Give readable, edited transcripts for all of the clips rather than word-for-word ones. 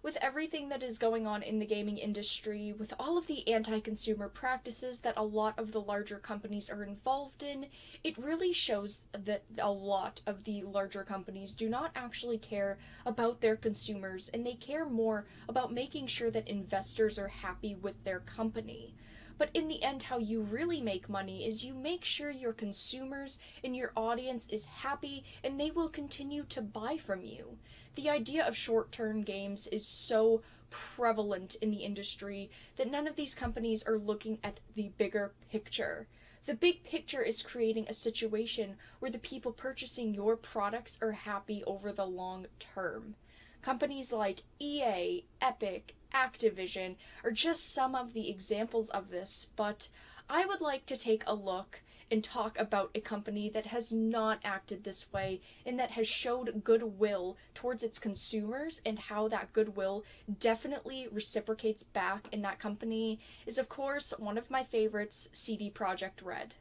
With everything that is going on in the gaming industry, with all of the anti-consumer practices that a lot of the larger companies are involved in, it really shows that a lot of the larger companies do not actually care about their consumers, and they care more about making sure that investors are happy with their company. But in the end, how you really make money is you make sure your consumers and your audience is happy and they will continue to buy from you. The idea of short-term games is so prevalent in the industry that none of these companies are looking at the bigger picture. The big picture is creating a situation where the people purchasing your products are happy over the long term. Companies like EA, Epic, Activision are just some of the examples of this, but I would like to take a look and talk about a company that has not acted this way and that has showed goodwill towards its consumers, and how that goodwill definitely reciprocates back. And that company is, of course, one of my favorites, CD Projekt RED.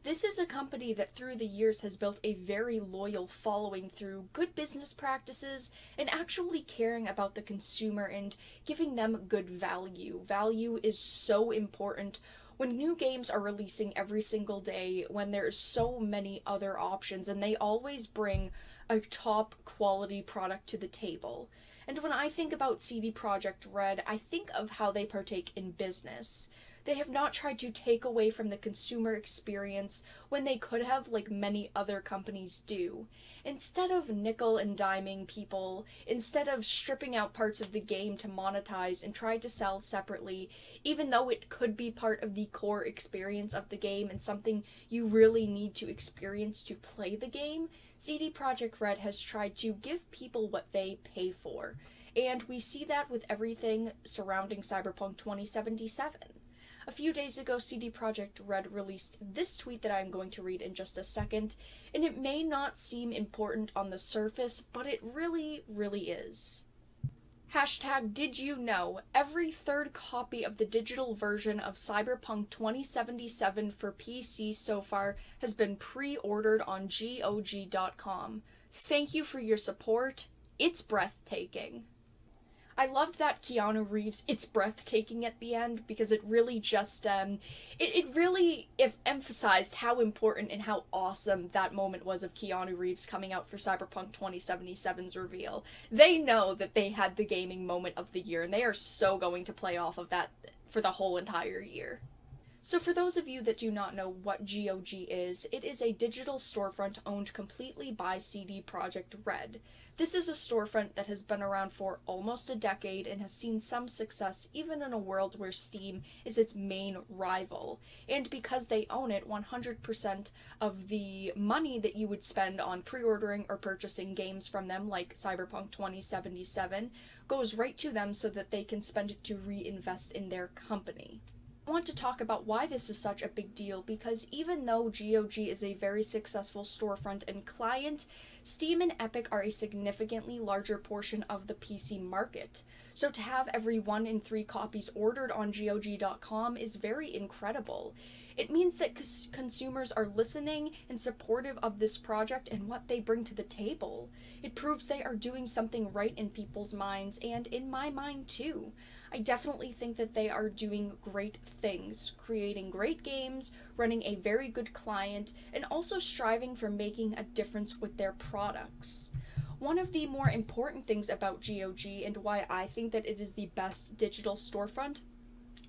This is a company that through the years has built a very loyal following through good business practices and actually caring about the consumer and giving them good value. Value is so important when new games are releasing every single day, when there's so many other options, and they always bring a top quality product to the table. And when I think about CD Projekt RED, I think of how they partake in business. They have not tried to take away from the consumer experience when they could have, like many other companies do. Instead of nickel and diming people, instead of stripping out parts of the game to monetize and try to sell separately, even though it could be part of the core experience of the game and something you really need to experience to play the game, CD Projekt RED has tried to give people what they pay for. And we see that with everything surrounding CyberPunk 2077. A few days ago, CD Projekt RED released this tweet that I'm going to read in just a second, and it may not seem important on the surface, but it really, really is. Hashtag, did you know every third copy of the digital version of CyberPunk 2077 for PC so far has been pre-ordered on GOG.com. Thank you for your support. It's breathtaking. I loved that Keanu Reeves, it's breathtaking at the end, because it really just, it really emphasized how important and how awesome that moment was of Keanu Reeves coming out for Cyberpunk 2077's reveal. They know that they had the gaming moment of the year, and they are so going to play off of that for the whole entire year. So for those of you that do not know what GOG is, it is a digital storefront owned completely by CD Projekt RED. This is a storefront that has been around for almost a decade and has seen some success even in a world where Steam is its main rival. And because they own it, 100% of the money that you would spend on pre-ordering or purchasing games from them, like Cyberpunk 2077, goes right to them so that they can spend it to reinvest in their company. I want to talk about why this is such a big deal, because even though GOG is a very successful storefront and client, Steam and Epic are a significantly larger portion of the PC market. So to have every 1 in 3 copies ordered on GOG.com is very incredible. It means that consumers are listening and supportive of this project and what they bring to the table. It proves they are doing something right in people's minds, and in my mind too. I definitely think that they are doing great things, creating great games, running a very good client, and also striving for making a difference with their products. One of the more important things about GOG, and why I think that it is the best digital storefront,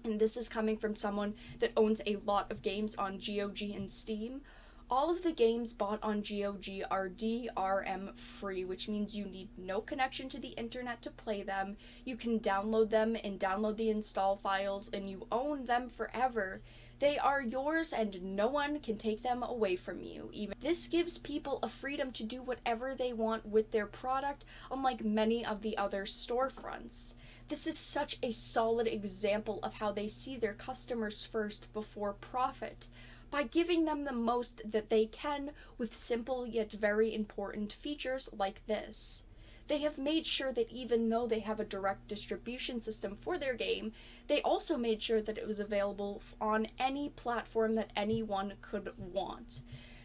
and this is coming from someone that owns a lot of games on GOG and Steam, all of the games bought on GOG are DRM free, which means you need no connection to the internet to play them. You can download them and download the install files, and you own them forever. They are yours and no one can take them away from you. This gives people a freedom to do whatever they want with their product, unlike many of the other storefronts. This is such a solid example of how they see their customers first before profit, by giving them the most that they can with simple yet very important features like this. They have made sure that even though they have a direct distribution system for their game, they also made sure that it was available on any platform that anyone could want.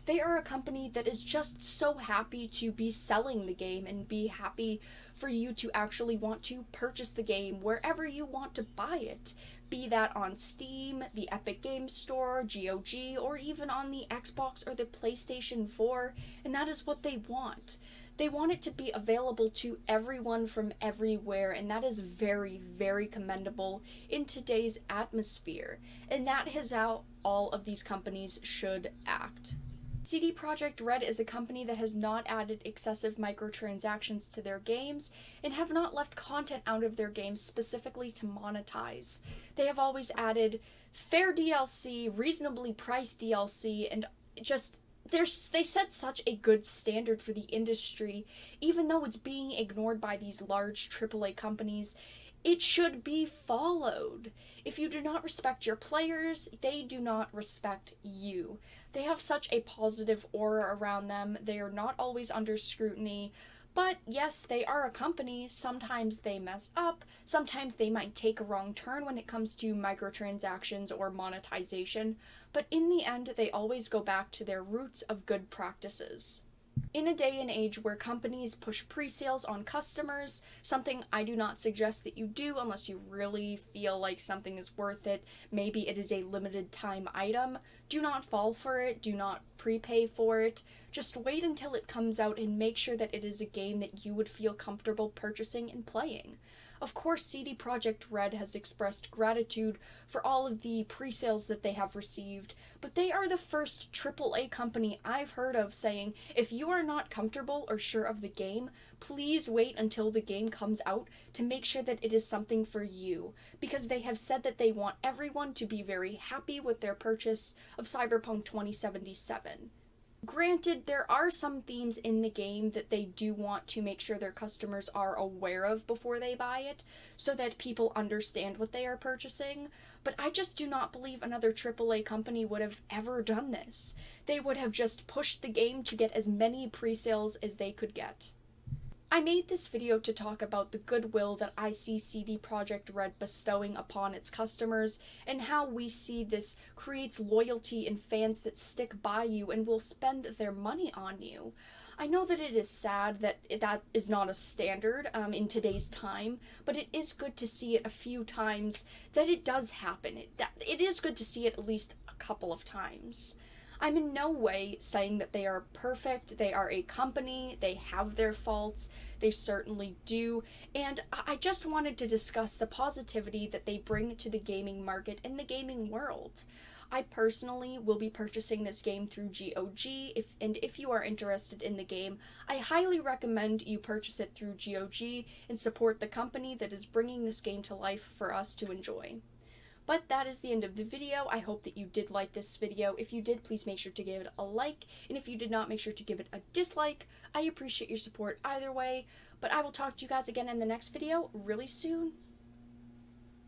They are a company that is just so happy to be selling the game and be happy for you to actually want to purchase the game wherever you want to buy it. Be that on Steam, the Epic Games Store, GOG, or even on the Xbox or the PlayStation 4, and that is what they want. They want it to be available to everyone from everywhere, and that is very, very commendable in today's atmosphere. And that is how all of these companies should act. CD Projekt RED is a company that has not added excessive microtransactions to their games and have not left content out of their games specifically to monetize. They have always added fair DLC, reasonably priced DLC, and just they set such a good standard for the industry, even though it's being ignored by these large AAA companies. It should be followed. If you do not respect your players, they do not respect you. They have such a positive aura around them. They are not always under scrutiny. But yes, they are a company. Sometimes they mess up. Sometimes they might take a wrong turn when it comes to microtransactions or monetization. But in the end, they always go back to their roots of good practices. In a day and age where companies push pre-sales on customers, something I do not suggest that you do unless you really feel like something is worth it, maybe it is a limited time item, do not fall for it, do not prepay for it, just wait until it comes out and make sure that it is a game that you would feel comfortable purchasing and playing. Of course, CD Projekt RED has expressed gratitude for all of the pre-sales that they have received, but they are the first AAA company I've heard of saying, if you are not comfortable or sure of the game, please wait until the game comes out to make sure that it is something for you, because they have said that they want everyone to be very happy with their purchase of CyberPunk 2077. Granted, there are some themes in the game that they do want to make sure their customers are aware of before they buy it, so that people understand what they are purchasing, but I just do not believe another AAA company would have ever done this. They would have just pushed the game to get as many pre-sales as they could get. I made this video to talk about the goodwill that I see CD Projekt RED bestowing upon its customers, and how we see this creates loyalty in fans that stick by you and will spend their money on you. I know that it is sad that that is not a standard in today's time, but it is good to see it a few times that it does happen. It is good to see it at least a couple of times. I'm in no way saying that they are perfect. They are a company, they have their faults, they certainly do, and I just wanted to discuss the positivity that they bring to the gaming market and the gaming world. I personally will be purchasing this game through GOG, if you are interested in the game, I highly recommend you purchase it through GOG and support the company that is bringing this game to life for us to enjoy. But that is the end of the video. I hope that you did like this video. If you did, please make sure to give it a like, and if you did not, make sure to give it a dislike. I appreciate your support either way, but I will talk to you guys again in the next video really soon.